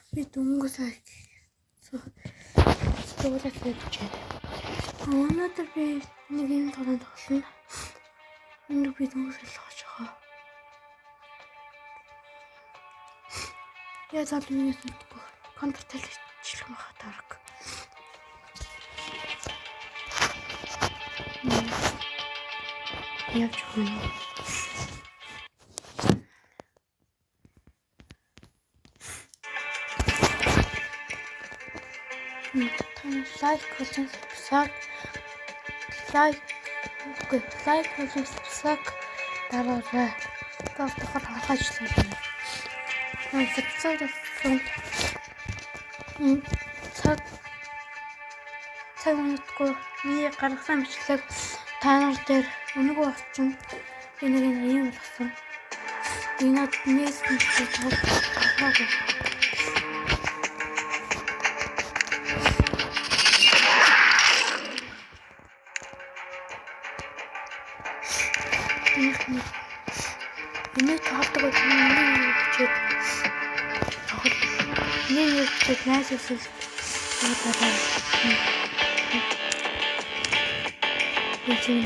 Би дөнгөсөө суулаад байж. Өнөөдөр би нэг юм тоглоно. Өнөөдөр би дөнгөсөө л хож байгаа. Я зал миний мэдгүй. Контрол хийчих махаа тарах. Явж байна. Лайк болон сабскрайб болон сабскрайб дараарай. Тавтахад хангаачлаа. Сабскрайб цаг минутгүй би гаргасан бичлэг танаар дээр өнөөгөө очсон. Би нэг юм болгосон. Инээд нийс бичлэг тоглохгүй. Ini tahapta ko ini chat. Ini chat nice sih. Ada. Ini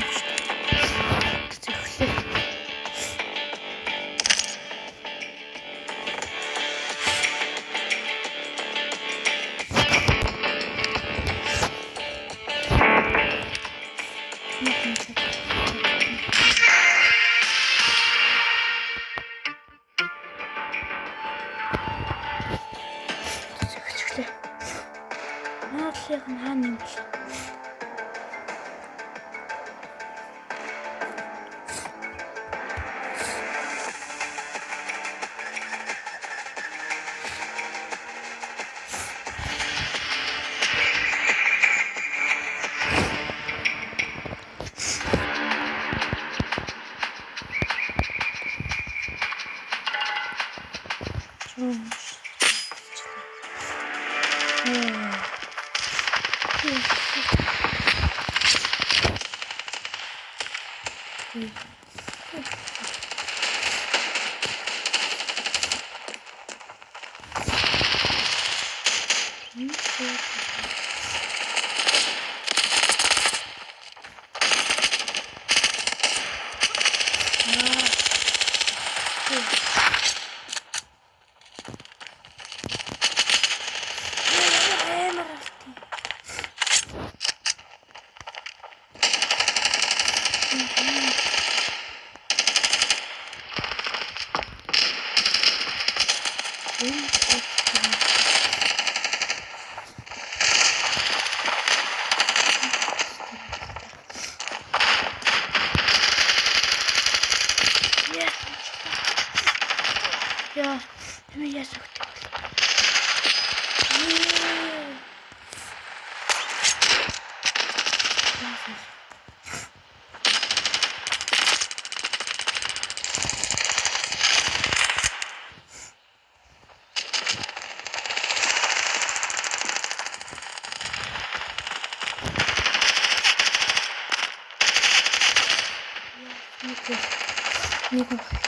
Ja, nu är jag så Никак.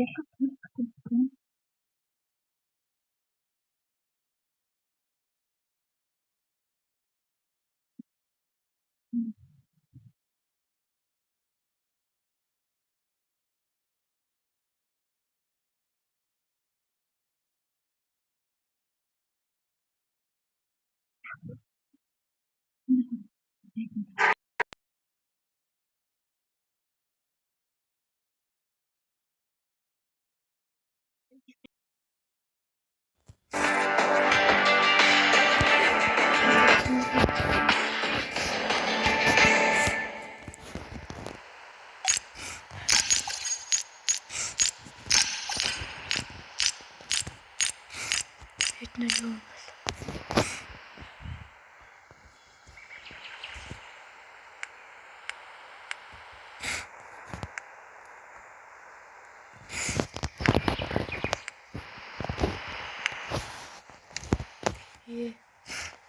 ялгаж төрөлдсөн. Эднэр юу юм бэ?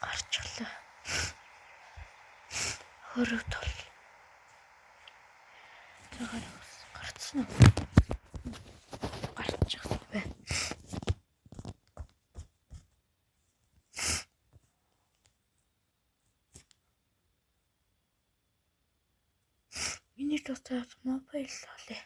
Гарчлаа. Хөрөв тол. Цагаар гарцсан уу? Гарчих бай. Миний доктор мобайл лээ.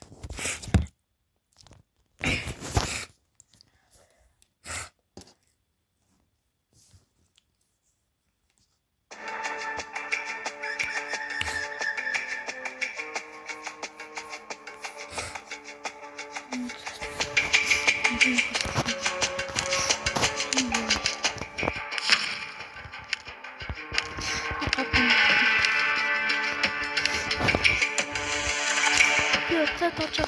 Io ho stato già